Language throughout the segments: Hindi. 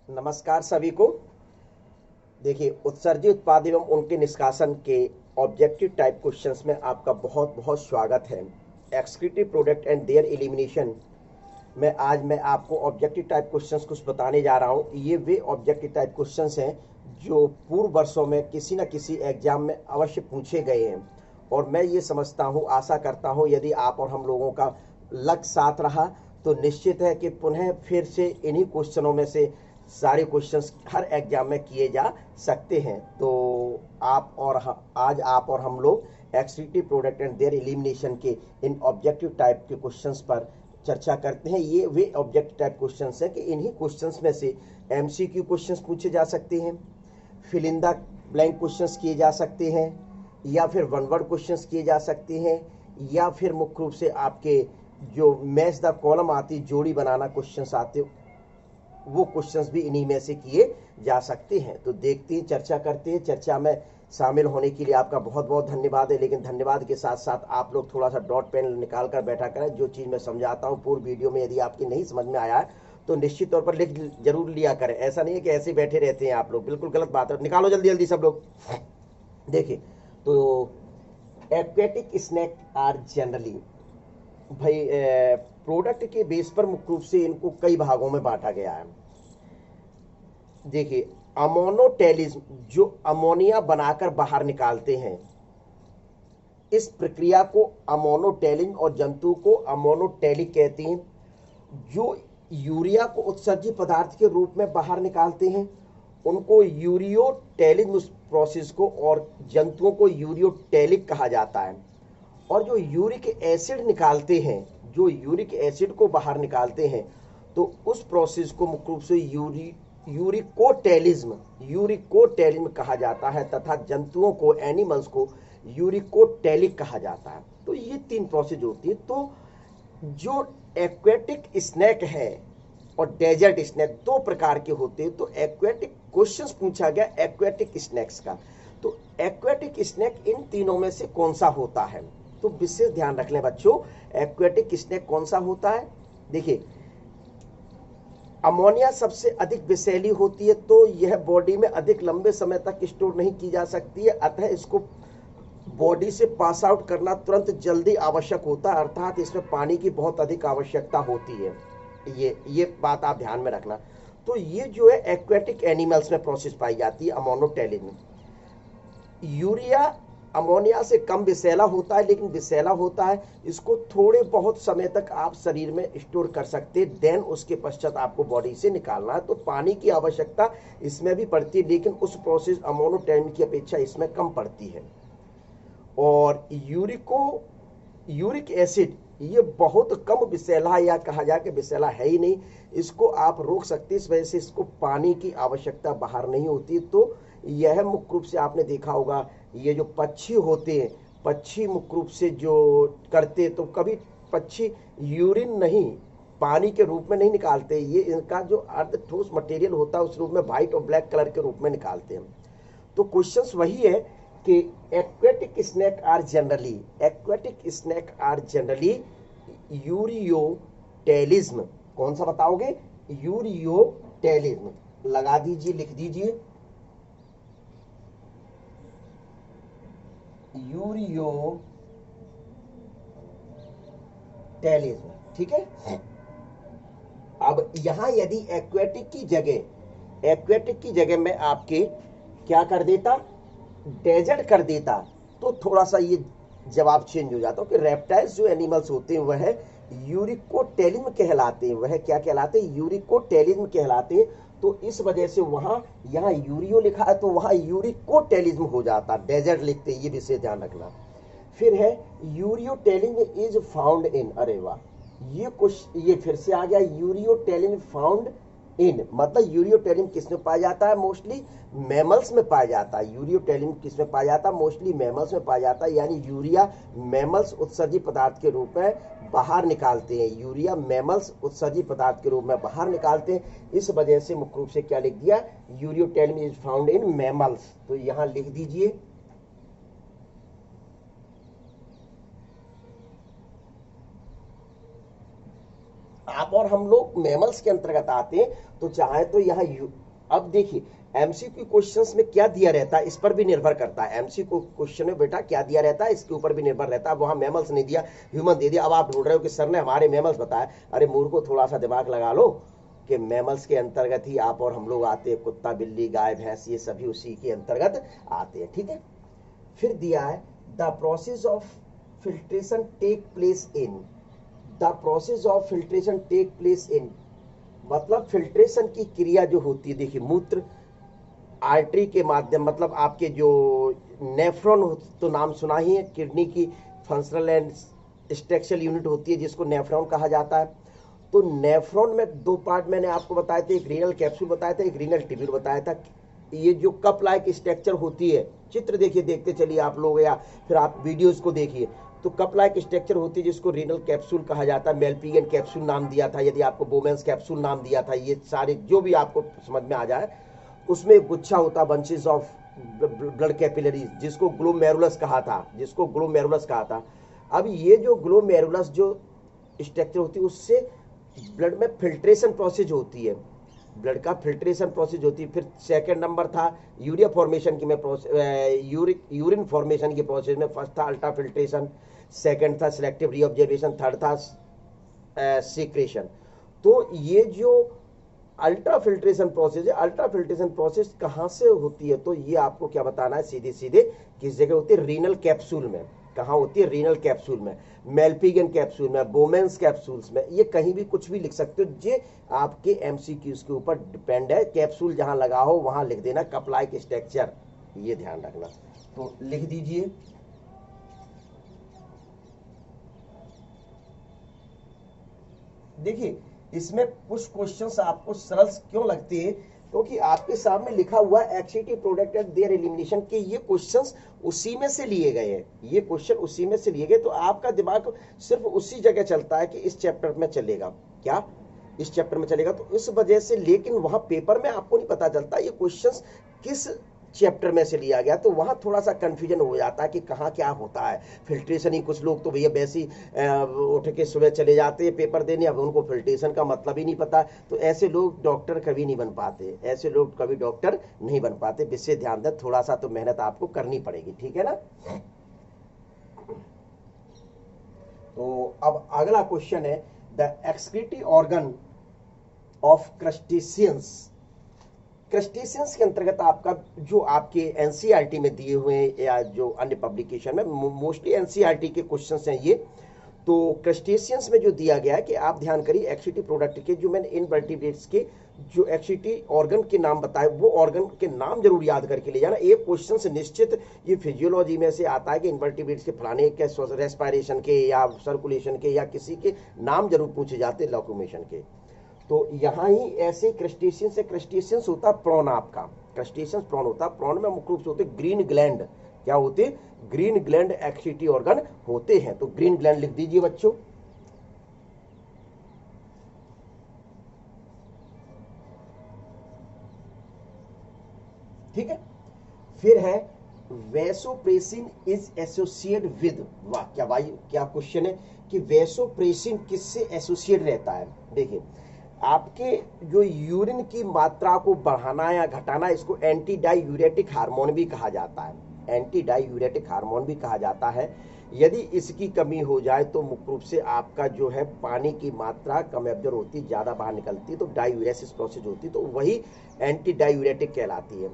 नमस्कार सभी को। देखिए, उत्सर्जी उत्पाद एवं उनके निष्कासन के ऑब्जेक्टिव टाइप क्वेश्चंस में आपका बहुत बहुत स्वागत है। Excretive product and there elimination में आज मैं आपको ऑब्जेक्टिव टाइप क्वेश्चंस कुछ बताने जा रहा हूँ। ये वे ऑब्जेक्टिव टाइप क्वेश्चंस हैं जो पूर्व वर्षों में किसी न किसी एग्जाम में अवश्य पूछे गए हैं, और मैं ये समझता हूँ, आशा करता हूँ, यदि आप और हम लोगों का लग साथ रहा तो निश्चित है कि पुनः फिर से इन्हीं क्वेश्चनों में से सारे क्वेश्चंस हर एग्जाम में किए जा सकते हैं। तो आज आप और हम लोग excretive product and there elimination के इन ऑब्जेक्टिव टाइप के क्वेश्चंस पर चर्चा करते हैं। ये वे ऑब्जेक्टिव टाइप क्वेश्चंस हैं कि इन्हीं क्वेश्चंस में से एमसीक्यू क्वेश्चंस पूछे जा सकते हैं, fill in the blank questions किए जा सकते हैं, या फिर वन वर्ड क्वेश्चंस किए जा सकते हैं, या फिर मुख्य रूप से आपके जो मैच द कॉलम आती, जोड़ी बनाना क्वेश्चंस आते, वो क्वेश्चंस भी इन्हीं में से किए जा सकते हैं। तो देखते हैं, चर्चा करते हैं। चर्चा में शामिल होने के लिए आपका बहुत बहुत धन्यवाद है, लेकिन धन्यवाद के साथ साथ आप लोग थोड़ा सा डॉट पेन निकाल कर बैठा करें। जो चीज़ मैं समझाता हूँ पूर्व वीडियो में यदि आपकी नहीं समझ में आया है तो निश्चित तौर पर लिख जरूर लिया करें। ऐसा नहीं है कि ऐसे बैठे रहते हैं आप लोग, बिल्कुल गलत बात है। निकालो जल्दी जल्दी सब लोग। देखिए, तो एक्वेटिक स्नैक आर जनरली, भाई प्रोडक्ट के बेस पर मुख्य रूप से इनको कई भागों में बांटा गया है। देखिए, अमोनोटेलिज्म, जो अमोनिया बनाकर बाहर निकालते हैं, इस प्रक्रिया को अमोनोटेलिज्म, और जंतु को अमोनोटेलिक कहते हैं। जो यूरिया को उत्सर्जी पदार्थ के रूप में बाहर निकालते हैं उनको यूरियोटेलिज्म प्रोसेस को, और जंतुओं को यूरियोटेलिक कहा जाता है। और जो यूरिक एसिड निकालते हैं, जो यूरिक एसिड को बाहर निकालते हैं, तो उस प्रोसेस को मुख्य रूप से यूरिकोटेलिज्म कहा जाता है, तथा जंतुओं को, एनिमल्स को यूरिकोटेलिक कहा जाता है। तो ये तीन प्रोसेस होती है। तो जो एक्वेटिक स्नैक है और डेजर्ट स्नैक दो प्रकार के होते हैं। तो एक्वेटिक क्वेश्चंस पूछा गया एक्वेटिक स्नैक्स का, तो एक्वेटिक स्नैक इन तीनों में से कौन सा होता है? तो विशेष ध्यान रख लें बच्चों, एक्वेटिक स्नैक कौन सा होता है। देखिए, अमोनिया सबसे अधिक विषैली होती है, तो यह बॉडी में अधिक लंबे समय तक स्टोर नहीं की जा सकती है, अतः इसको बॉडी से पास आउट करना तुरंत जल्दी आवश्यक होता है, अर्थात इसमें पानी की बहुत अधिक आवश्यकता होती है। ये बात आप ध्यान में रखना। तो ये जो है एक्वेटिक एनिमल्स में प्रोसेस पाई जाती है अमोनोटेलिन। यूरिया अमोनिया से कम विषैला होता है, लेकिन विषैला होता है। इसको थोड़े बहुत समय तक आप शरीर में स्टोर कर सकते हैं, देन उसके पश्चात आपको बॉडी से निकालना है। तो पानी की आवश्यकता इसमें भी पड़ती है, लेकिन उस प्रोसेस अमोनोटेलिन की अपेक्षा इसमें कम पड़ती है। और यूरिक एसिड ये बहुत कम विषैला, या कहा जाए कि विषैला है ही नहीं, इसको आप रोक सकते हैं। इस वजह से इसको पानी की आवश्यकता बाहर नहीं होती। तो यह मुख्य रूप से आपने देखा होगा, ये जो पक्षी होते हैं, पक्षी मुख्य रूप से जो करते, तो कभी पक्षी यूरिन नहीं, पानी के रूप में नहीं निकालते, ये इनका जो अर्ध ठोस मटेरियल होता है उस रूप में व्हाइट और ब्लैक कलर के रूप में निकालते हैं। तो क्वेश्चंस वही है कि aquatic snack are generally ureotelism. कौन सा बताओगे? यूरियोटेलिज्म। लगा दीजिए, लिख दीजिए, यूरियोटेलिज्म। ठीक है। अब यहां यदि एक्वेटिक की जगह में आपके क्या कर देता, डेजर्ट कर देता, तो थोड़ा सा ये जवाब चेंज हो जाता है कि रेप्टाइल्स जो एनिमल्स होते हैं वह यूरिकोटेलिज्म कहलाते हैं। वह क्या कहलाते हैं? यूरिकोटेलिज्म कहलाते हैं। तो इस वजह से वहां, यहाँ यूरियो लिखा है तो वहां यूरिकोटेलिज्म हो जाता, डेजर्ट लिखते, ये विषय ध्यान रखना। फिर है यूरियोटेलिज्म इज फाउंड इन, अरे वाह, ये फिर से आ गया, यूरियोटेलिज्म फाउंड इन, मतलब यूरियोटेलिज्म किस में पाया जाता है? मोस्टली मैमल्स में पाया जाता है। यूरियोटेलिज्म किस में पाया जाता है? मोस्टली मैमल्स में पाया जाता है। यानी यूरिया मैमल्स उत्सर्जी पदार्थ के रूप में बाहर निकालते हैं, यूरिया मैमल्स उत्सर्जी पदार्थ के रूप में बाहर निकालते हैं। इस वजह से मुख्य रूप से क्या लिख दिया? Ureotelism is found in mammals. तो यहां लिख दीजिए, आप और हम लोग मैमल्स के अंतर्गत आते हैं तो चाहे तो यहाँ अब देखिए एमसीक्यू क्वेश्चंस में क्या दिया रहता है इस पर भी निर्भर करता है। एमसीक्यू क्वेश्चन में बेटा क्या दिया रहता है इसके ऊपर भी निर्भर रहता है। वहां मैमल्स नहीं दिया, ह्यूमन दे दिया। अब आप ढूंढ रहे हो कि सर ने हमारे मैमल्स बताया। अरे मूर्खो, थोड़ा सा दिमाग लगा लो कि मैमल्स के अंतर्गत ही आप और हम लोग आते हैं। कुत्ता, बिल्ली, गाय, भैंस, ये सभी उसी के अंतर्गत आते हैं। ठीक है, फिर दिया है the process of filtration take place in, the process of filtration take place in, मतलब फिल्ट्रेशन की क्रिया जो होती है, देखिए मूत्र आर्टरी के माध्यम, मतलब आपके जो नेफ्रॉन तो नाम सुना ही है, किडनी की फंक्शनल एंड स्ट्रक्चरल यूनिट होती है जिसको नेफ्रॉन कहा जाता है। तो नेफ्रॉन में दो पार्ट मैंने आपको बताए थे, एक रीनल कैप्सूल बताया था, एक रीनल ट्यूब्यूल बताया था। ये जो कप लाइक स्ट्रक्चर होती है, चित्र देखिए, देखते चलिए आप लोग या फिर आप वीडियोस को देखिए, तो कप लाइक स्ट्रक्चर होती है जिसको रीनल कैप्सूल कहा जाता है। मेल्पिगियन कैप्सूल नाम दिया था, यदि आपको बोमेंस कैप्सूल नाम दिया था, ये सारे जो भी आपको समझ में आ जाए। उसमें एक गुच्छा होता, बंचेस ऑफ ब्लड कैपिलरीज, जिसको ग्लोमेरुलस कहा था, जिसको ग्लोमेरुलस कहा था। अब ये जो ग्लोमेरुलस जो स्ट्रक्चर होती है उससे ब्लड में फिल्ट्रेशन प्रोसेस होती है, ब्लड का फिल्ट्रेशन प्रोसेस होती है। फिर सेकंड नंबर था यूरिया फॉर्मेशन की में यूरिन फॉर्मेशन की प्रोसेस में। फर्स्ट था अल्ट्रा फिल्ट्रेशन, सेकंड था सिलेक्टिव रीऑब्जर्वेशन, थर्ड था सीक्रेशन। तो ये जो अल्ट्रा फिल्ट्रेशन प्रोसेस है, अल्ट्रा फिल्ट्रेशन प्रोसेस कहाँ से होती है, तो ये आपको क्या बताना है, सीधे सीधे किस जगह होती है, रीनल कैप्सूल में। कहाँ होती है, रीनल कैप्सूल में, मेल्पिगियन कैप्सूल में, बोमेंस कैप्सूल्स में। ये कहीं भी कुछ भी लिख सकते हो, ये आपके एमसीक्यूज के ऊपर डिपेंड है। कैप्सूल जहां लगा हो वहां लिख देना कप लाइक स्ट्रक्चर, ये ध्यान रखना। तो लिख दीजिए, देखिए इसमें कुछ क्वेश्चंस आपको सरल क्यों लगते हैं, क्योंकि आपके सामने लिखा हुआ है एक्सीटी प्रोडक्ट एंड देयर एलिमिनेशन के, ये क्वेश्चंस उसी में से लिए गए हैं, ये क्वेश्चन उसी में से लिए गए। तो आपका दिमाग सिर्फ उसी जगह चलता है कि इस चैप्टर में चलेगा, क्या इस चैप्टर में चलेगा, तो इस वजह से। लेकिन वहां पेपर में आपको नहीं पता चलता ये क्वेश्चंस किस चैप्टर में से लिया गया, तो वहां थोड़ा सा कंफ्यूजन हो जाता है कि कहाँ क्या होता है। फिल्ट्रेशन ही, कुछ लोग तो भैया वैसे ही उठ के सुबह चले जाते हैं पेपर देने, अब उनको फिल्ट्रेशन का मतलब ही नहीं पता। तो ऐसे लोग डॉक्टर कभी नहीं बन पाते, ऐसे लोग कभी डॉक्टर नहीं बन पाते। विशेष ध्यान दें, थोड़ा सा तो मेहनत आपको करनी पड़ेगी, ठीक है ना। तो अब अगला क्वेश्चन है the excretory organ of crustaceans. Crustaceans के अंतर्गत आपका जो आपके एनसीईआरटी में दिए हुए या जो अन्य पब्लिकेशन में, मोस्टली एनसीईआरटी के क्वेश्चंस हैं ये। तो क्रस्टेशियंस में जो दिया गया है कि आप ध्यान करिए, एक्सिटी प्रोडक्ट के जो मैंने इनवर्टिब्रेट्स के जो एक्सिटी ऑर्गन के नाम बताए, वो ऑर्गन के नाम जरूर याद करके ले जाना। एक क्वेश्चन से निश्चित ये फिजियोलॉजी में से आता है कि इनवर्टिब्रेट्स के फलाने के रेस्पिरेशन के या सर्कुलेशन के या किसी के नाम जरूर पूछे जाते हैं, लोकोमोशन के। तो यहाँ ही ऐसे क्रस्टेशियंस से, क्रस्टेशियंस होता है प्रॉन, आपका क्रस्टेशियंस प्रॉन होता है। प्रॉन में मुख्य रूप से होते ग्रीन ग्लैंड, क्या होते, ग्रीन ग्लैंड एक्सिटी ऑर्गन होते हैं। तो ग्रीन ग्लैंड लिख दीजिए बच्चों। ठीक है, फिर है वैसोप्रेसिन इज एसोसिएटेड विद, वाह क्या भाई, क्या क्वेश्चन है कि वैसोप्रेसिन किससे एसोसिएट रहता है। देखिए आपके जो यूरिन की मात्रा को बढ़ाना या घटाना, इसको एंटी डायूरेटिक हार्मोन भी कहा जाता है, एंटी डायूरेटिक हार्मोन भी कहा जाता है। यदि इसकी कमी हो जाए तो मुख्य रूप से आपका जो है पानी की मात्रा कम एब्जॉर्ब होती, ज़्यादा बाहर निकलती है, तो डायूरेसिस प्रोसेस होती है, तो वही एंटी डायूरेटिक कहलाती है।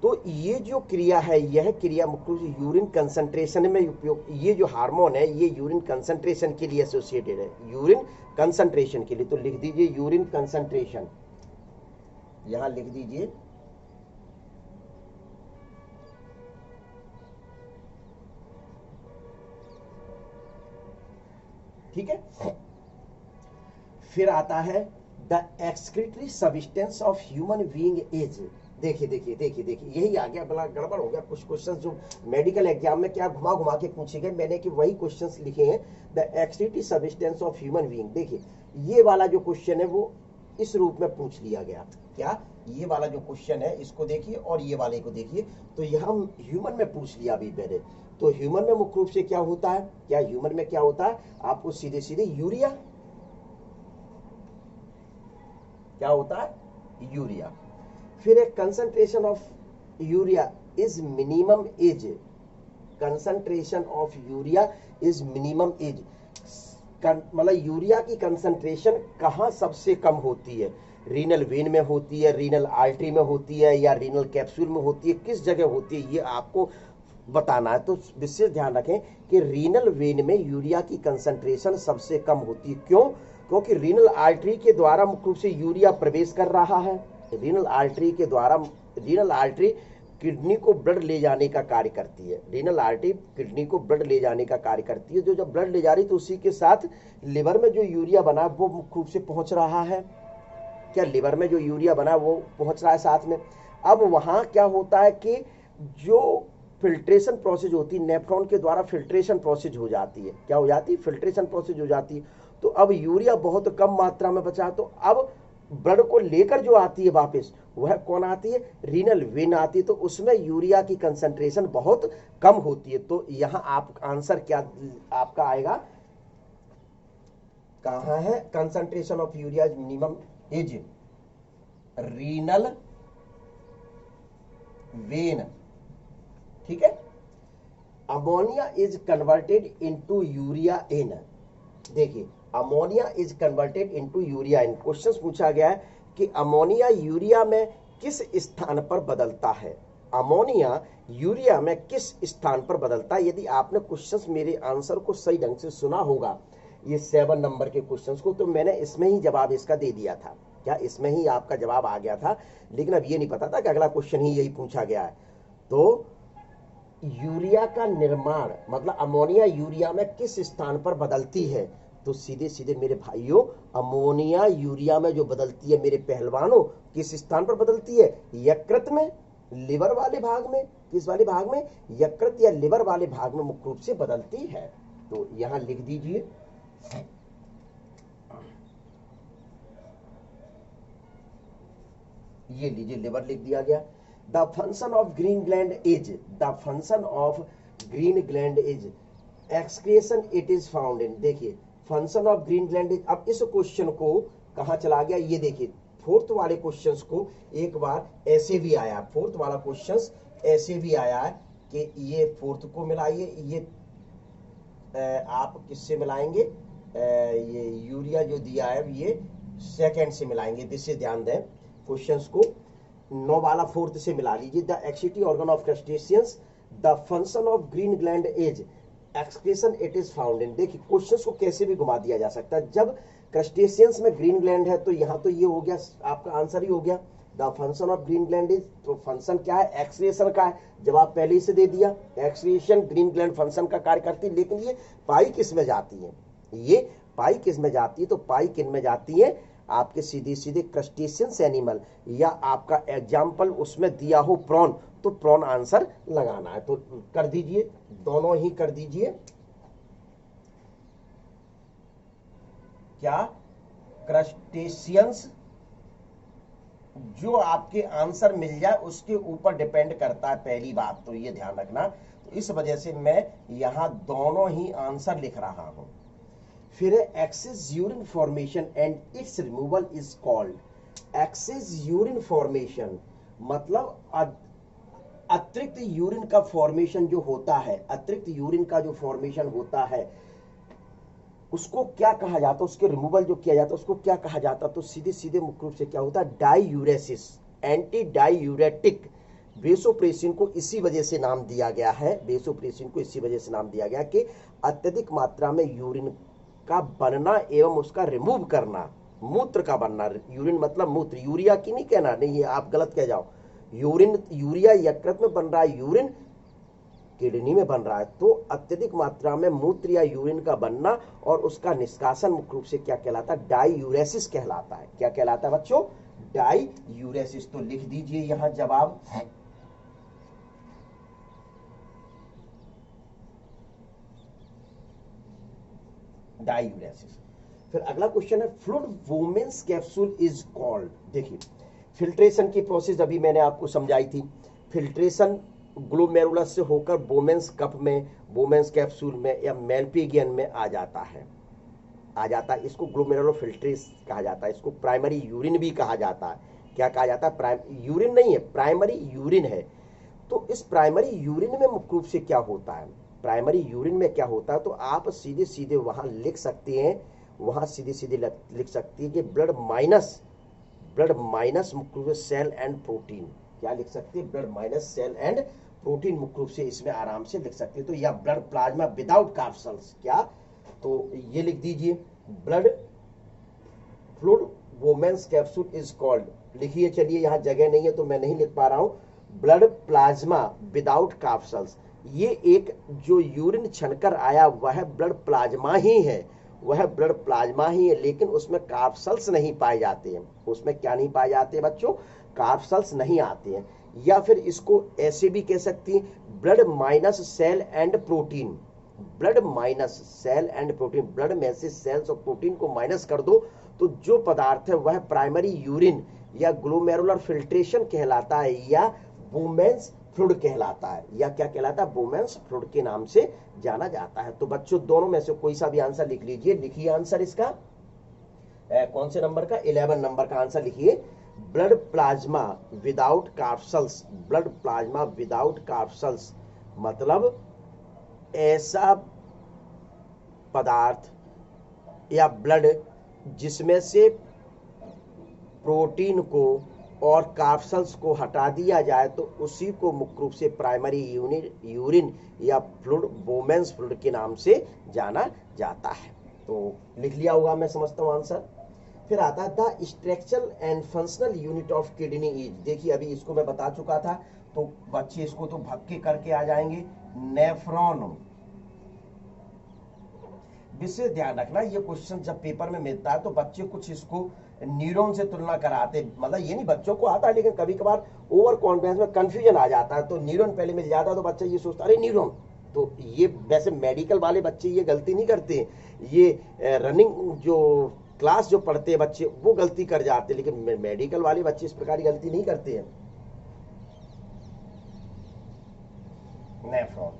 तो ये जो क्रिया है, यह क्रिया मुख्य रूप से यूरिन कंसंट्रेशन में उपयोग, ये जो हार्मोन है ये यूरिन कंसंट्रेशन के लिए एसोसिएटेड है, यूरिन कंसंट्रेशन के लिए। तो लिख दीजिए यूरिन कंसंट्रेशन, यहां लिख दीजिए। ठीक है, फिर आता है the excretory substance of human being is, देखिए देखिए देखिए देखिए, यही आ गया, बड़ा गड़बड़ हो गया। कुछ क्वेश्चंस जो मेडिकल एग्जाम में क्या घुमा घुमा के पूछे गए, मैंने कि वही क्वेश्चंस लिखे हैं। The excretory substance of human being, देखिए ये वाला जो क्वेश्चन है वो इस रूप में पूछ लिया गया। क्या, ये वाला जो क्वेश्चन है इसको देखिए और ये वाले को देखिए, तो यहाँ ह्यूमन में पूछ लिया अभी मैंने। तो ह्यूमन में मुख्य रूप से क्या होता है, क्या ह्यूमन में क्या होता है, आपको सीधे सीधे यूरिया, क्या होता है? यूरिया। फिर एक concentration of urea is minimum is, concentration of urea is minimum is, मतलब यूरिया की कंसंट्रेशन कहाँ सबसे कम होती है? रीनल वेन में होती है, रीनल आर्टरी में होती है, या रीनल कैप्सूल में होती है, किस जगह होती है ये आपको बताना है। तो विशेष ध्यान रखें कि रीनल वेन में यूरिया की कंसंट्रेशन सबसे कम होती है। क्यों? क्योंकि रीनल आर्टरी के द्वारा मुख्य रूप से यूरिया प्रवेश कर रहा है। रीनल आर्टरी के द्वारा, रीनल आर्टरी किडनी को ब्लड ले जाने का कार्य करती है। रीनल आर्टरी किडनी को ब्लड ले जाने का कार्य करती है। जो जब ब्लड ले जा रही तो उसी के साथ लिवर में जो यूरिया बना वो मुख्य रूप से पहुंच रहा है। क्या लिवर में जो यूरिया बना वो पहुंच रहा है साथ में। अब वहां क्या होता है कि जो फिल्ट्रेशन प्रोसेस होती है, नेफ्रॉन के द्वारा फिल्ट्रेशन प्रोसेस हो जाती है। क्या हो जाती है? फिल्ट्रेशन प्रोसेस हो जाती है। तो अब यूरिया बहुत कम मात्रा में बचा, तो अब ब्लड को लेकर जो आती है वापस, वह कौन आती है? रीनल वेन आती है। तो उसमें यूरिया की कंसंट्रेशन बहुत कम होती है। तो यहां आप आंसर क्या आपका आएगा? कहां है? Concentration of urea minimum is renal vein. ठीक है। Ammonia is converted into urea in. देखिए, ammonia is converted into urea in. Question पूछा गया है कि अमोनिया यूरिया में किस स्थान पर बदलता है? अमोनिया यूरिया में किस स्थान पर बदलता है? यदि आपने क्वेश्चंस मेरे आंसर को सही ढंग से सुना होगा, ये 7 नंबर के क्वेश्चंस को, तो मैंने इसमें ही जवाब इसका दे दिया था। क्या इसमें ही आपका जवाब आ गया था? लेकिन अब ये नहीं पता था कि अगला क्वेश्चन ही यही पूछा गया है। तो यूरिया का निर्माण, मतलब अमोनिया यूरिया में किस स्थान पर बदलती है? तो सीधे सीधे मेरे भाइयों, अमोनिया यूरिया में जो बदलती है मेरे पहलवानों, किस स्थान पर बदलती है? यकृत में, लिवर वाले भाग में। किस वाले भाग में? यकृत या लिवर वाले भाग में मुख्य रूप से बदलती है। तो यहां लिख दीजिए, ये लीजिए, लिवर लिख दिया गया। The function of green gland is, the function of green gland is excretion it is found in. देखिए, function of green gland is, अब इस क्वेश्चन को कहां चला गया? ये देखिए, फोर्थ वाले क्वेश्चंस को एक बार ऐसे भी आया, फोर्थ वाला क्वेश्चंस ऐसे भी आया है कि ये फोर्थ को मिलाइए, ये आप किससे मिलाएंगे? ये यूरिया जो दिया है ये सेकंड से मिलाएंगे। इससे ध्यान दें, क्वेश्चंस को 9 वाला फोर्थ से मिला लीजिए। The excretory organ of crustaceans, the function of green gland is excretion it is found in. देखिए, क्वेश्चंस को कैसे भी घुमा दिया जा सकता है। जब क्रस्टेशियंस में ग्रीन ग्लैंड है तो यहां तो ये हो गया, आपका आंसर ही हो गया। The function of green gland is, तो फंक्शन क्या है? एक्सक्रीशन का है। जवाब पहले ही से दे दिया, एक्सक्रीशन ग्रीन ग्लैंड फंक्शन का कार्य करती है। लेकिन ये पाई किस में जाती है? ये पाई किस में जाती है? तो पाई किन में जाती है? आपके सीधे सीधे क्रस्टेशियंस एनिमल, या आपका एग्जाम्पल उसमें दिया हो प्रॉन, तो प्रॉन आंसर लगाना है। तो कर दीजिए, दोनों ही कर दीजिए। क्या? क्रस्टेशियंस, जो आपके आंसर मिल जाए उसके ऊपर डिपेंड करता है, पहली बात तो ये ध्यान रखना। तो इस वजह से मैं यहां दोनों ही आंसर लिख रहा हूं। फिर excess urine formation and its removal is called. Excess urine formation मतलब अतिरिक्त यूरिन का फॉर्मेशन जो होता है, अतिरिक्त यूरिन का जो फॉर्मेशन होता है उसको क्या कहा जाता है? उसके रिमूवल जो किया जाता है उसको क्या कहा जाता है? तो सीधे सीधे मुख्य रूप से क्या होता है? डाईयूरेसिस, एंटी डाईयूरेटिक। वेसोप्रेसिन को इसी वजह से नाम दिया गया है, वेसोप्रेसिन को इसी वजह से नाम दिया गया कि अत्यधिक मात्रा में यूरिन का बनना एवं उसका रिमूव करना, मूत्र का बनना। यूरिन मतलब मूत्र, यूरिया की नहीं कहना, नहीं ये आप गलत कह जाओ। यूरिन, यूरिया यकृत में बन रहा है, यूरिन किडनी में बन रहा है। तो अत्यधिक मात्रा में मूत्र या यूरिन का बनना और उसका निष्कासन मुख्य रूप से क्या कहलाता है? डाईयूरेसिस कहलाता है। क्या कहलाता है बच्चों? डाईयूरेसिस। तो लिख दीजिए यहां जवाब, डाईयूरेसिस। फिर अगला क्वेश्चन है, fluid Bowman's capsule is called. देखिए, फिल्ट्रेशन की प्रोसेस अभी मैंने आपको समझाई थी। फिल्ट्रेशन ग्लोमेरुलस से होकर बोमेंस कप में, बोमेंस कैप्सूल में या मेल्पिगियन में आ जाता है। आ जाता है। इसको ग्लोमेरुलोफिल्ट्रेस कहा जाता है, इसको प्राइमरी यूरिन भी कहा जाता है। क्या कहा जाता है? यूरिन नहीं है, प्राइमरी यूरिन है। तो इस प्राइमरी यूरिन में मुख्य रूप से क्या होता है, प्राइमरी यूरिन में क्या होता है, तो आप सीधे सीधे वहां लिख सकते हैं, वहां सीधे सीधे लिख सकती है कि ब्लड माइनस मुख्य रूप से सेल एंड प्रोटीन। क्या लिख सकते हैं? Blood minus cell and protein मुख्य रूप से इसमें आराम से लिख सकते हैं। तो या ब्लड प्लाज्मा विदाउट कार्सल्स, क्या, तो ये लिख दीजिए, blood fluid Bowman's capsule is called, लिखिए। चलिए यहाँ जगह नहीं है तो मैं नहीं लिख पा रहा हूं, ब्लड प्लाज्मा विदाउट कैप्सूल्स। ये एक जो यूरिन छनकर आया वह ब्लड प्लाज्मा ही है, वह ब्लड प्लाज्मा ही है, लेकिन उसमें कैप्सूल्स नहीं पाए जाते हैं। उसमें क्या नहीं पाए जाते हैं बच्चों? कैप्सूल्स नहीं आते हैं। या फिर इसको ऐसे भी कह सकती हैं, blood minus cell and protein, blood minus cell and protein, blood में से सेल्स और प्रोटीन को माइनस कर दो तो जो पदार्थ है वह प्राइमरी यूरिन या ग्लोमेरुलर फिल्ट्रेशन कहलाता है, या वुमेन्स फ्लूइड कहलाता है, या क्या कहलाता है? वुमेन्स फ्लूइड के नाम से जाना जाता है। तो बच्चों दोनों में से कोई सा भी आंसर लिख लीजिए। लिखिए आंसर इसका, कौन से नंबर का? 11 नंबर का आंसर लिखिए, blood plasma without capsules. Blood plasma without capsules मतलब ऐसा पदार्थ या ब्लड जिसमें से प्रोटीन को और कैप्सूल्स को हटा दिया जाए तो उसी को मुख्य रूप से प्राइमरी यूरिन या फ्लूइड, वोमेन्स फ्लूइड के नाम से जाना जाता है। तो लिख लिया होगा, मैं समझता हूं आंसर। फिर आता है the structural and functional unit of kidney is. देखिए अभी इसको मैं बता चुका था, तो बच्चे इसको तो भक्के करके आ जाएंगे। नेफ्रॉन, विशेष ध्यान रखना, ये क्वेश्चन जब पेपर में मिलता है तो बच्चे कुछ इसको न्यूरॉन से तुलना कराते, मतलब ये नहीं बच्चों को आता है, लेकिन कभी कभार ओवर कॉन्फिडेंस में कंफ्यूजन आ जाता है, तो न्यूरॉन पहले मिल जाता है तो बच्चा ये सोचता है अरे न्यूरॉन। तो ये वैसे मेडिकल वाले बच्चे ये गलती नहीं करते, ये रनिंग जो क्लास जो पढ़ते हैं बच्चे वो गलती कर जाते हैं, लेकिन मेडिकल वाले बच्चे इस प्रकार की गलती नहीं करते हैं। Nephron,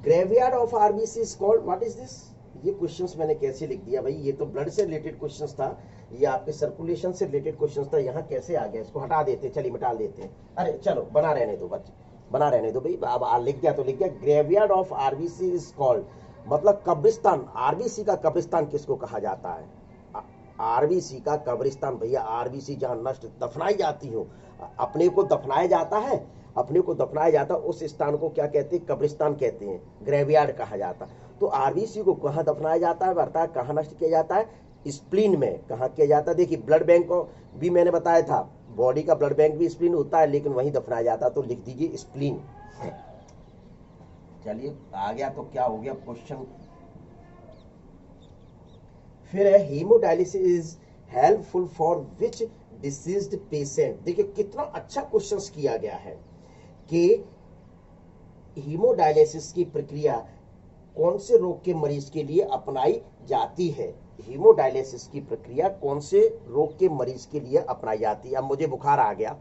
graveyard of RBC is called, what is this? ये क्वेश्चंस मैंने कैसे लिख दिया भाई? ये तो ब्लड से रिलेटेड क्वेश्चंस था, ये आपके सर्कुलेशन से रिलेटेड क्वेश्चंस था, यहाँ कैसे आ गया? इसको हटा देते, चलिए मिटा देते हैं। अरे चलो बना रहने दो बच्चे, बना रहने दो भाई, अब लिख गया तो लिख गया। Graveyard of RBC is called मतलब कब्रिस्तान। आरबीसी का कब्रिस्तान किसको कहा जाता है? आरबीसी का कब्रिस्तान भैया, आरबीसी जहां नष्ट दफनाई जाती हो, अपने को दफनाया जाता है, अपने को दफनाया जाता है उस स्थान को क्या कहते हैं? कब्रिस्तान कहते हैं, ग्रेवयार्ड कहा जाता है। तो आरबीसी को कहाँ दफनाया जाता है? बता कहाँ नष्ट किया जाता है? स्प्लीन में। कहाँ किया जाता है? देखिए ब्लड बैंक को भी मैंने बताया था, बॉडी का ब्लड बैंक भी स्प्लीन होता है, लेकिन वहीं दफनाया जाता है, तो लिख दीजिए स्प्लीन। चलिए आ गया तो क्या हो गया क्वेश्चन। फिर है haemodialysis is helpful for which deceased patient. देखिए कितना अच्छा क्वेश्चन किया गया है कि हीमोडायलिसिस की प्रक्रिया कौन से रोग के मरीज के लिए अपनाई जाती है? हीमोडायलिसिस की प्रक्रिया कौन से रोग के मरीज के लिए अपनाई जाती है? अब मुझे बुखार आ गया,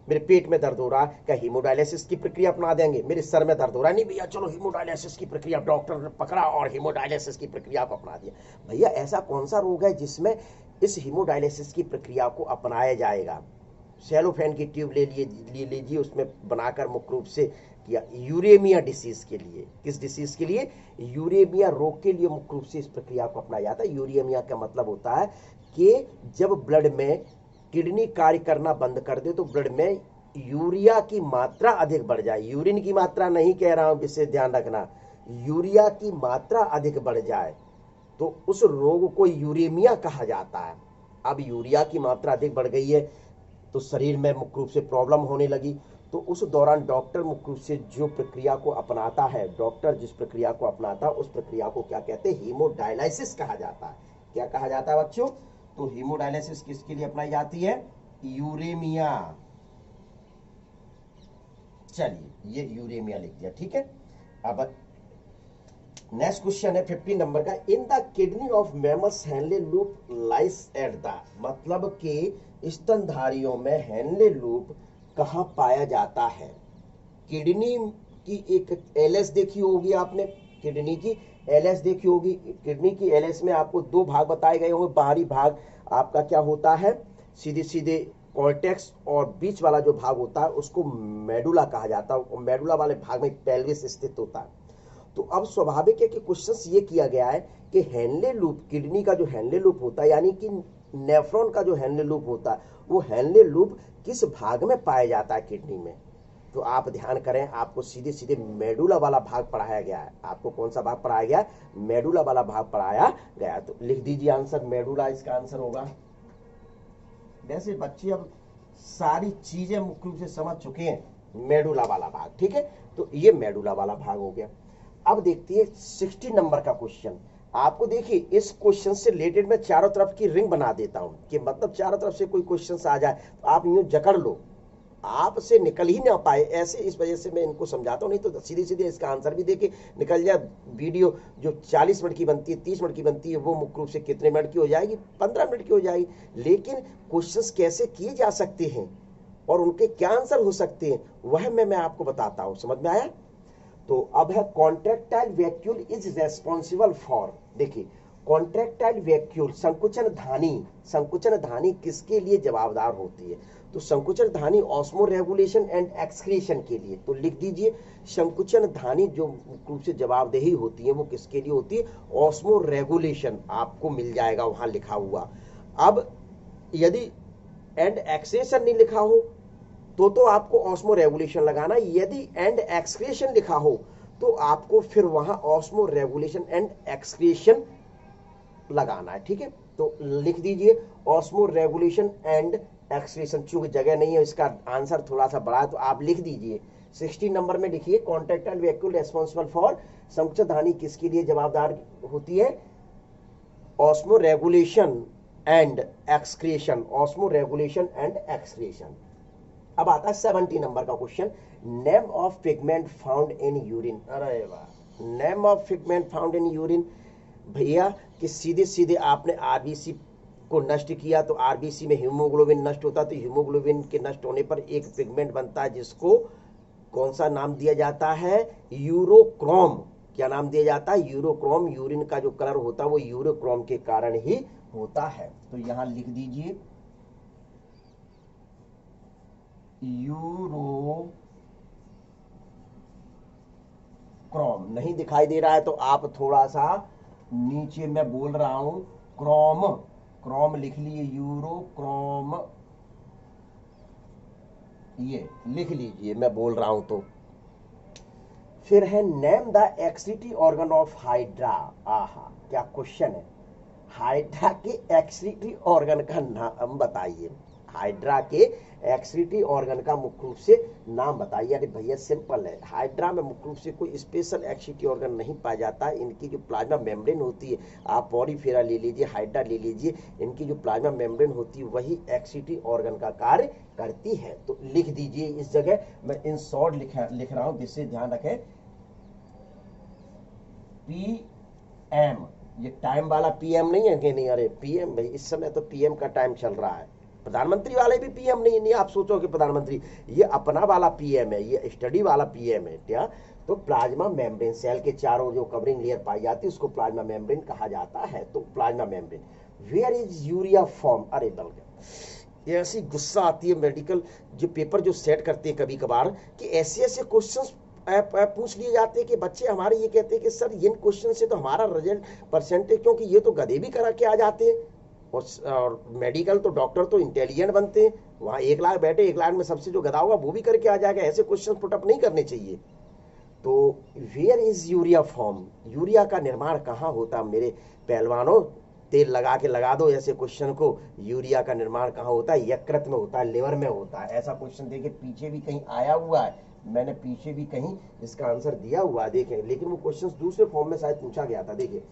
मेरे पेट में दर्द हो रहा है, क्या हीमोडायलिसिस की प्रक्रिया अपना देंगे? मेरे सर में दर्द हो रहा है, नहीं भैया चलो हीमोडायलिसिस की प्रक्रिया, डॉक्टर ने पकड़ा और हीमोडायलिसिस की प्रक्रिया को अपना दिया। भैया ऐसा कौन सा रोग है जिसमें इस हीमोडायलिसिस की प्रक्रिया को अपनाया जाएगा? सेलोफेन की ट्यूब ले लीजिए, उसमें बनाकर मुख्य रूप से किया यूरेमिया डिसीज के लिए। किस डिसीज के लिए? यूरेमिया रोग के लिए मुख्य रूप से इस प्रक्रिया को अपनाया जाता है। यूरेमिया का मतलब होता है कि जब ब्लड में किडनी कार्य करना बंद कर दे तो ब्लड में यूरिया की मात्रा अधिक बढ़ जाए, यूरिन की मात्रा नहीं कह रहा हूं, विशेष ध्यान रखना, यूरिया की मात्रा अधिक बढ़ जाए तो उस रोग को यूरेमिया कहा जाता है। अब यूरिया की मात्रा अधिक बढ़ गई है तो शरीर में मुख्य रूप से प्रॉब्लम होने लगी, तो उस दौरान डॉक्टर मुख्य रूप से जो प्रक्रिया को अपनाता है, डॉक्टर जिस प्रक्रिया को अपनाता है उस प्रक्रिया को क्या कहते हैं? हीमोडायलिसिस कहा जाता है। क्या कहा जाता है बच्चों? तो हीमोडायलिसिस किसके लिए अपनाई जाती है? यूरेमिया। चलिए ये यूरेमिया लिख दिया, ठीक है। अब नेक्स्ट क्वेश्चन है 50 नंबर का, in the kidney of mammals Henle loop lies at the, मतलब कि स्तनधारियों में हेनले लूप कहां पाया जाता है? किडनी की एक एलएस देखी होगी आपने, किडनी की एलएस देखी होगी, किडनी की एलएस में आपको दो भाग बताए गए होंगे। बाहरी भाग आपका क्या होता है, सीधे सीधे कॉर्टेक्स, और बीच वाला जो भाग होता है उसको मेडुला कहा जाता है, और मेडुला वाले भाग में पेल्विस स्थित होता है। तो अब स्वाभाविक है कि क्वेश्चन ये किया गया है कि हेनले लूप, किडनी का जो हेनले लूप होता है, यानी कि नेफ्रॉन का जो हेनले लूप होता है, वो हेनले लूप किस भाग में पाया जाता है किडनी में। तो आप ध्यान करें, आपको सीधे सीधे मेडुला वाला भाग पढ़ाया गया है। आपको कौन सा भाग पढ़ाया गया है, मेडुला वाला भाग पढ़ाया गया। तो लिख दीजिए आंसर, मेडुला इसका आंसर होगा। वैसे बच्चे अब सारी चीजें मुख्य रूप से समझ चुके हैं, मेडुला वाला भाग, ठीक है। तो ये मेडुला वाला भाग हो गया। अब देखते हैं 60 नंबर का क्वेश्चन। आपको देखिए इस क्वेश्चन से रिलेटेड मैं चारों तरफ की रिंग बना देता हूं, कि मतलब चारों तरफ से कोई क्वेश्चन आ जाए तो आप यूं जकड़ लो, आपसे निकल ही ना पाए ऐसे, इस वजह से मैं इनको समझाता हूं, नहीं तो सीधे सीधे इसका आंसर भी देके निकल जाए। वीडियो जो 40 मिनट की बनती है, 30 मिनट की बनती है, वो मुख्य रूप से कितने मिनट की हो जाएगी, 15 मिनट की हो जाएगी। लेकिन क्वेश्चंस कैसे किए जा सकते हैं और उनके क्या आंसर हो सकते हैं, वह मैं आपको बताता हूं। समझ में आया? तो अब है contractile vacuole is responsible for, देखिए कॉन्ट्रैक्टाइल वैक्यूल संकुचन धानी किसके लिए जवाबदार होती है, तो संकुचन धानी ऑस्मो रेगुलेशन एंड एक्सक्रीशन के लिए। तो लिख दीजिए संकुचन धानी जो रूप से जवाबदेही होती है वो किसके लिए होती है, ऑस्मो रेगुलेशन, आपको मिल जाएगा वहां लिखा हुआ। अब यदि एंड एक्सेशन नहीं लिखा हो तो आपको ऑस्मो रेगुलेशन लगाना, यदि एंड एक्सक्रीशन लिखा हो तो आपको फिर वहां ऑस्मो रेगुलेशन एंड एक्सक्रीशन लगाना है, ठीक है। तो लिख दीजिए ऑस्मो रेगुलेशन एंड एक्सक्रीशन, चूंकि जगह नहीं है इसका आंसर थोड़ा सा बड़ा है तो आप लिख दीजिए 60 नंबर में लिखिए कॉन्ट्रैक्टाइल वैक्यूल रेस्पॉन्सिबल फॉर, संकुचन धानी किसके लिए जवाबदार होती है, osmo regulation and excretion, osmo regulation and excretion. अब आता है 70 नंबर का question, name of pigment found in urine. अरे वाह, name of pigment found in urine, भैया कि सीधे सीधे आपने आरबीसी को नष्ट किया तो आरबीसी में हीमोग्लोबिन नष्ट होता, तो हीमोग्लोबिन के नष्ट होने पर एक पिगमेंट बनता है जिसको कौन सा नाम दिया जाता है, यूरोक्रोम। क्या नाम दिया जाता है, यूरोक्रोम। यूरिन का जो कलर होता है वो यूरोक्रोम के कारण ही होता है। तो यहां लिख दीजिए यूरोक्रोम। नहीं दिखाई दे रहा है तो आप थोड़ा सा नीचे मैं बोल रहा हूं, क्रोम, क्रोम लिख लिए, यूरोक्रोम, ये लिख लीजिए मैं बोल रहा हूं तो। फिर है name the excretory organ of hydra. आहा क्या क्वेश्चन है, हाइड्रा के एक्सक्रीटरी ऑर्गन का नाम बताइए, हाइड्रा के एक्सक्रीटरी ऑर्गन का मुख्य रूप से नाम बताइए। अरे भैया सिंपल है, हाइड्रा में मुख्य रूप से कोई स्पेशल एक्सक्रीटरी ऑर्गन नहीं पाया जाता है। इनकी जो प्लाज्मा मेम्ब्रेन होती है, आप पॉरीफेरा ले लीजिए, हाइड्रा ले लीजिए, इनकी जो प्लाज्मा मेम्ब्रेन होती है वही एक्सक्रीटरी ऑर्गन का कार्य करती है। तो लिख दीजिए इस जगह, मैं इन शॉर्ट लिख रहा हूं जिससे ध्यान रखें, PM, ये टाइम वाला PM नहीं है कि नहीं, अरे PM भाई इस समय तो PM का टाइम चल रहा है, प्रधानमंत्री वाले भी PM नहीं, नहीं आप सोचो कि प्रधानमंत्री, ये अपना वाला PM है, ये स्टडी वाला PM है क्या। तो प्लाज्मा मेम्ब्रेन, सेल के चारों जो कवरिंग लेयर पाई जाती है उसको प्लाज्मा मेम्ब्रेन कहा जाता है। तो plasma membrane, where is urea form. अरे बल ये ऐसी गुस्सा आती है मेडिकल जो पेपर जो सेट करते हैं कभी कभार, कि ऐसे ऐसे क्वेश्चंस पूछ लिए जाते हैं कि बच्चे हमारे ये कहते हैं कि सर इन क्वेश्चन से तो हमारा रिजल्ट परसेंटेज, क्योंकि ये तो गधे भी करा के आ जाते हैं, और मेडिकल तो डॉक्टर तो इंटेलिजेंट बनते हैं, वहां 1 लाख बैठे, 1 लाख में सबसे जो गधा होगा वो भी करके आ जाएगा। ऐसे क्वेश्चन पुटअप नहीं करने चाहिए। तो where is urea form, urea का निर्माण कहाँ होता मेरे पहलवानों, तेल लगा के लगा दो ऐसे क्वेश्चन को, यूरिया का निर्माण कहाँ होता है, यकृत में होता है, लिवर में होता है। ऐसा क्वेश्चन देखिए पीछे भी कहीं आया हुआ है, मैंने पीछे भी कहीं इसका आंसर दिया हुआ है, देखें, लेकिन वो क्वेश्चन दूसरे फॉर्म में शायद पूछा गया था। देखिए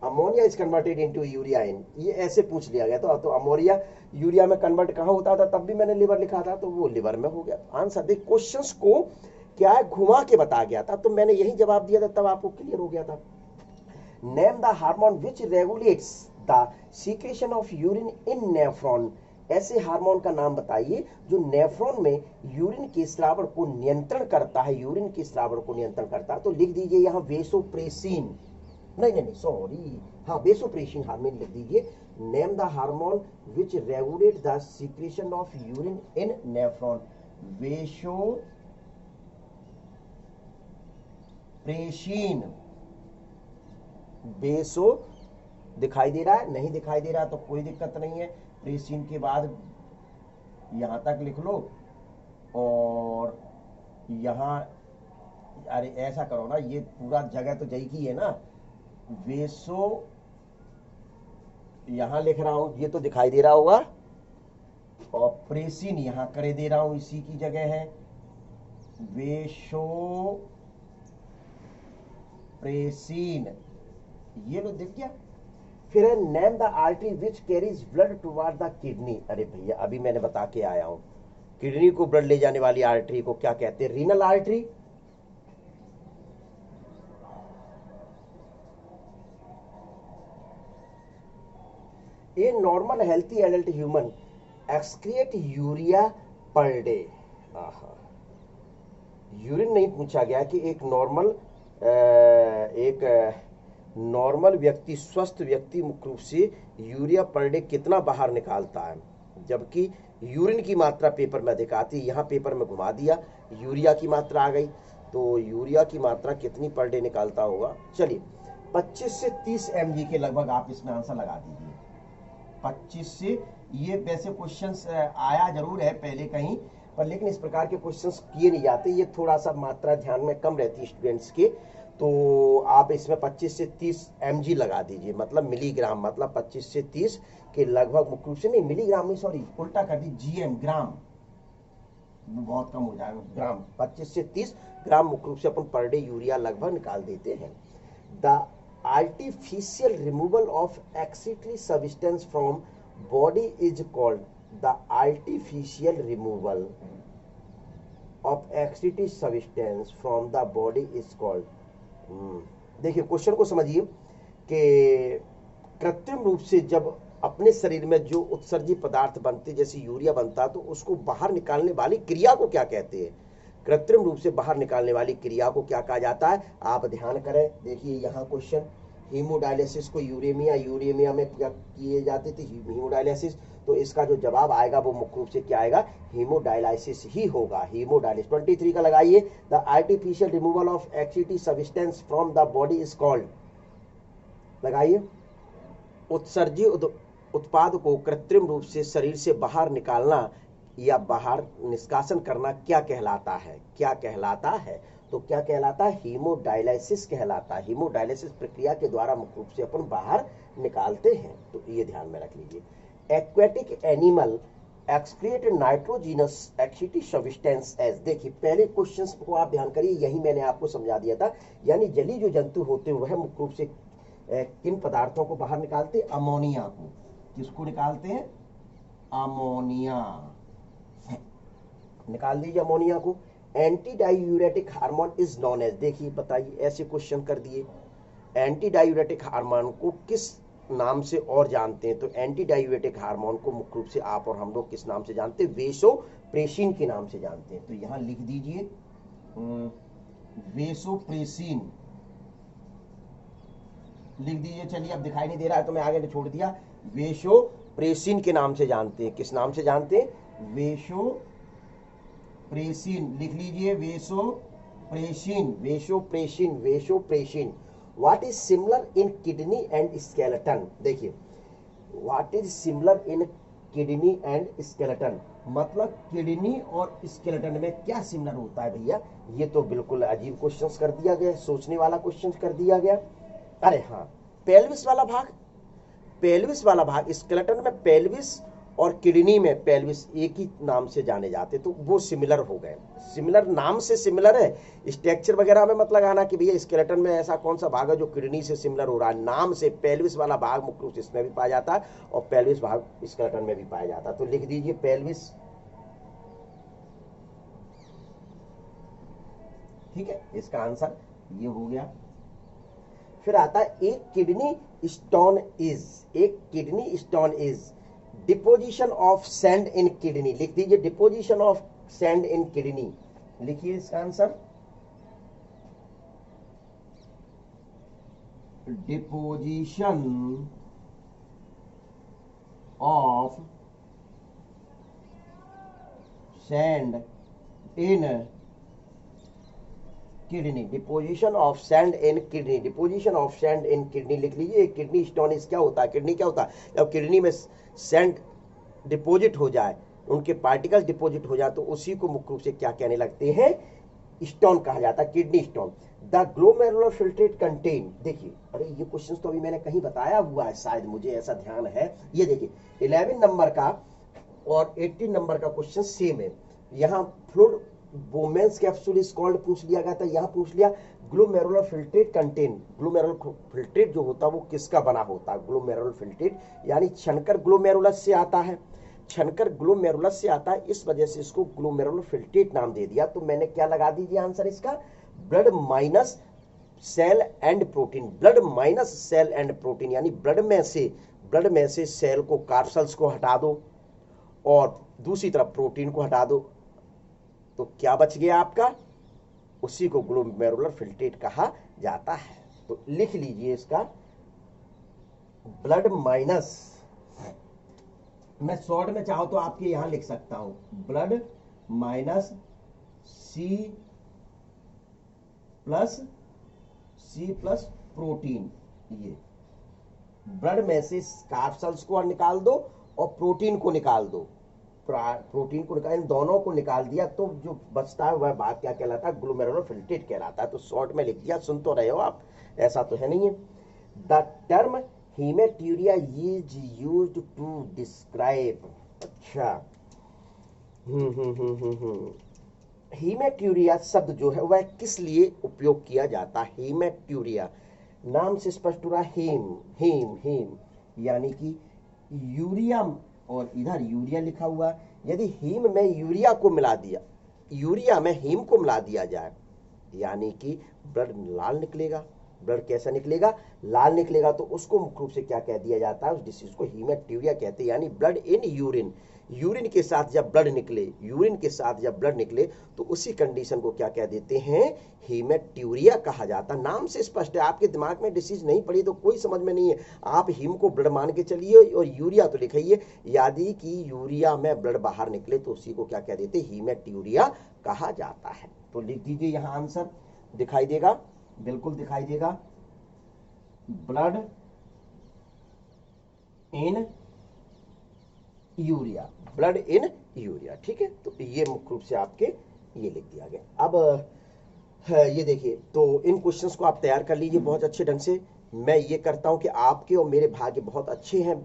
ammonia is converted into urea इन, ये ऐसे पूछ लिया गया था। तो अमोनिया यूरिया में कन्वर्ट कहाँ होता था, तब भी मैंने लिवर लिखा था, तो वो लिवर में हो गया आंसर। देख क्वेश्चंस को क्या है घुमा के बता गया था, तो मैंने यही जवाब दिया था, तब आपको क्लियर हो गया था। Name the hormone which regulates the secretion of urine in nephron, ऐसे हार्मोन का नाम बताइए जो नेफ्रॉन में यूरिन के स्राव को नियंत्रण करता है, यूरिन के स्राव को नियंत्रण करता है। तो लिख दीजिए यहाँ वेसोप्रेसिन, नहीं नहीं नहीं सॉरी, हाँ वेसोप्रेसिन हार्मोन लिख दीजिए। Name the hormone which regulate the secretion of urine in nephron. Vasopressin. बेसो दिखाई दे रहा है, नहीं दिखाई दे रहा तो कोई दिक्कत नहीं है, प्रेसिन के बाद यहां तक लिख लो और यहां, अरे ऐसा करो ना, ये पूरा जगह तो जई की है ना, वेसो यहां लिख रहा हूं, ये तो दिखाई दे रहा होगा, और प्रेसिन यहां करे दे रहा हूं, इसी की जगह है वेसो प्रेसिन, ये लो दिख गया। फिर है name the artery which carries blood toward the kidney. अरे भैया अभी मैंने बता के आया हूं, किडनी को ब्लड ले जाने वाली आर्टरी को क्या कहते हैं? Renal artery. A normal healthy adult human excrete urea per day. Urine नहीं पूछा गया कि एक नॉर्मल व्यक्ति, स्वस्थ व्यक्ति मुख्य रूप से यूरिया पर डे कितना बाहर निकालता है, जबकि यूरिन की मात्रा पेपर में अधिक आती है। यहाँ पेपर में घुमा दिया, यूरिया की मात्रा आ गई, तो यूरिया की मात्रा कितनी पर डे निकालता होगा? चलिए 25 से 30 mg के लगभग आप इसमें आंसर लगा दीजिए। 25 से, ये वैसे क्वेश्चंस आया जरूर है पहले कहीं पर, लेकिन इस प्रकार के क्वेश्चंस किए नहीं जाते, ये थोड़ा सा मात्रा ध्यान में कम रहती है स्टूडेंट्स के, तो आप इसमें 25 से 30 mg लगा दीजिए, मतलब मिलीग्राम, मतलब 25 से 30 के लगभग, मुख्य रूप से नहीं मिलीग्राम में, सॉरी उल्टा कर दी, जीएम ग्राम, बहुत कम हो जाएगा, ग्राम, 25 से 30 ग्राम मुख्य रूप से अपन पर डे यूरिया लगभग निकाल देते हैं। The artificial removal of excretory substance from body is called, the artificial removal of excretory substance from the body is called. देखिए क्वेश्चन को समझिए कि कृत्रिम रूप से जब अपने शरीर में जो उत्सर्जित पदार्थ बनते, जैसे यूरिया बनता, तो उसको बाहर निकालने वाली क्रिया को क्या कहते हैं? कृत्रिम रूप से बाहर निकालने वाली क्रिया को क्या कहा जाता है? आप ध्यान करें, देखिए यहाँ क्वेश्चन, हीमोडायलिसिस को यूरेमिया में क्या किए जाते थे? हीमोडायलिसिस, तो इसका जो जवाब आएगा वो मुख्य रूप से क्या आएगा? हीमोडायलिसिस ही होगा, हीमोडायलिसिस। 23 का लगाइए, the artificial removal of excretory substance from the body is called, लगाइए। उत्सर्जित उत्पाद को कृत्रिम रूप से शरीर से बाहर निकालना या बाहर निष्कासन करना क्या कहलाता है? क्या कहलाता है? तो क्या कहलाता है? हीमोडायलिसिस कहलाता है। हीमोडायलिसिस प्रक्रिया के द्वारा मुख्य रूप से अपन बाहर निकालते हैं, तो ये ध्यान में रख लीजिए। Aquatic animal excrete nitrogenous excretory substance as, देखिए पहले क्वेश्चंस को आप ध्यान करिए, यही मैंने आपको समझा दिया था, यानी जलीय जो जंतु होते हैं वह मुख्य रूप से किन पदार्थों को बाहर निकालते? अमोनिया को। किसको निकालते हैं? अमोनिया, निकाल दीजिए अमोनिया को। Anti diuretic hormone is known as, देखिए बताइए, ऐसे क्वेश्चन कर दिए, एंटी डायूरेटिक हार्मोन को किस नाम से और जानते हैं? तो एंटी डायूरेटिक हार्मोन को मुख्य रूप से आप और हम लोग किस नाम से जानते हैं? वेसोप्रेसिन के नाम से जानते हैं। तो यहां लिख दीजिए वेसोप्रेसिन, लिख दीजिए। चलिए अब दिखाई नहीं दे रहा है तो मैं आगे छोड़ दिया, वेसोप्रेसिन के नाम से जानते हैं। किस नाम से जानते हैं? वेसोप्रेसिन, लिख लीजिए, vasopressin, vasopressin, vasopressin. What is similar in kidney and skeleton? देखिए what is similar in kidney and skeleton, मतलब किडनी और स्केलेटन में क्या सिमिलर होता है भैया? ये तो बिल्कुल अजीब क्वेश्चंस कर दिया गया, सोचने वाला क्वेश्चन कर दिया गया। अरे हाँ, पेल्विस वाला भाग, पेल्विस वाला भाग, स्केलेटन में पेल्विस और किडनी में पेल्विस एक ही नाम से जाने जाते, तो वो सिमिलर हो गए। सिमिलर नाम से सिमिलर है, स्ट्रक्चर वगैरह में मत लगाना कि भैया स्केलेटन में ऐसा कौन सा भाग है जो किडनी से सिमिलर हो रहा है। नाम से पेल्विस वाला भाग मुख्य रूप से इसमें भी पाया जाता है और पेल्विस भाग स्केलेटन में भी पाया जाता है। तो लिख दीजिए पेल्विस, ठीक है, इसका आंसर ये हो गया। फिर आता है एक किडनी स्टोन इज, एक kidney stone is deposition of sand in kidney, लिख दीजिए deposition of sand in kidney, लिखिए इसका answer. Deposition of sand in kidney, deposition of sand in kidney, deposition of sand in kidney लिख लीजिए। किडनी स्टोन क्या होता है, किडनी क्या होता है, जब किडनी में सैंड डिपोजिट हो जाए, उनके पार्टिकल डिपोजिट हो जाए, तो उसी को मुख्य रूप से क्या कहने लगते हैं, स्टोन कहा जाता है, kidney stone. The glomerular filtrate contain, देखिए अरे ये क्वेश्चन तो अभी मैंने कहीं बताया हुआ है, शायद मुझे ऐसा ध्यान है। ये देखिए 11 नंबर का और 18 नंबर का क्वेश्चन सेम है। यहाँ फ्लूइड बोमेंस कैप्सूल इज कॉल्ड पूछ लिया गया था, यहाँ पूछ लिया glomerular filtrate contain. Glomerular filtrate जो होता है वो किसका बना होता है, ग्लोमेरुलर फिल्ट्रेट यानी छनकर ग्लोमेरुलस से आता है, छनकर ग्लोमेरुलस से आता है, इस वजह से इसको ग्लोमेरुलर फिल्ट्रेट नाम दे दिया। तो मैंने क्या लगा दीजिए आंसर इसका, blood minus cell and protein, blood minus cell and protein, यानी ब्लड में से सेल को, कार्सल्स को हटा दो और दूसरी तरफ प्रोटीन को हटा दो, तो क्या बच गया आपका, उसी को ग्लोमेरुलर फिल्ट्रेट कहा जाता है। तो लिख लीजिए इसका ब्लड माइनस, मैं शॉर्ट में चाहो तो आपके यहां लिख सकता हूं, blood minus C plus protein. ये ब्लड में से कार्सल्स को निकाल दो और प्रोटीन को निकाल दो, प्रोटीन को निकाल, इन दोनों को निकाल दिया तो जो बचता है वह भाग क्या कहलाता है, ग्लोमेरुलर फिल्ट्रेट कहलाता है। तो शॉर्ट में लिख दिया, सुन तो रहे हो आप, ऐसा तो है नहीं है। The term haematuria is used to describe, अच्छा हीमेट्यूरिया शब्द जो है वह किस लिए उपयोग किया जाता है, हीमेट्यूरिया नाम से स्पष्ट हो रहा, हीम यानी कि यूरिया, और इधर यूरिया लिखा हुआ, यदि हीम में यूरिया को मिला दिया, यूरिया में हीम को मिला दिया जाए, यानी कि ब्लड लाल निकलेगा, ब्लड कैसा निकलेगा, लाल निकलेगा, तो उसको मुख्य रूप से क्या कह दिया जाता है, उस डिसीज को हीमेट्यूरिया कहते हैं। यानी ब्लड इन यूरिन, यूरिन के साथ जब ब्लड निकले, यूरिन के साथ जब ब्लड निकले तो उसी कंडीशन को क्या कह देते हैं, हीमेट्यूरिया कहा जाता। नाम से स्पष्ट है, आपके दिमाग में डिसीज नहीं पड़ी तो कोई समझ में नहीं है, आप हीम को ब्लड मान के चलिए और यूरिया तो लिखिए, यदि कि यूरिया में ब्लड बाहर निकले तो उसी को क्या कह देते, हीमेट्यूरिया कहा जाता है। तो लिख दीजिए यहां आंसर दिखाई देगा, बिल्कुल दिखाई देगा, blood in urea, blood in urea, ठीक है। तो ये मुख्य रूप से आपके ये लिख दिया गया। अब ये देखिए, तो इन क्वेश्चंस को आप तैयार कर लीजिए बहुत अच्छे ढंग से। मैं ये करता हूं कि आपके और मेरे भाग्य बहुत अच्छे हैं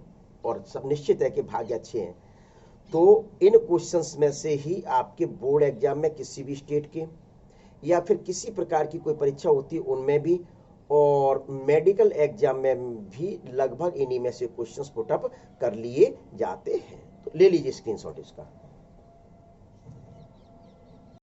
और सब निश्चित है कि भाग्य अच्छे हैं, तो इन क्वेश्चंस में से ही आपके बोर्ड एग्जाम में किसी भी स्टेट के या फिर किसी प्रकार की कोई परीक्षा होती है उनमें भी, और मेडिकल एग्जाम में भी लगभग इन्हीं में से क्वेश्चंस पुटअप कर लिए जाते हैं। तो ले लीजिए स्क्रीनशॉट इसका।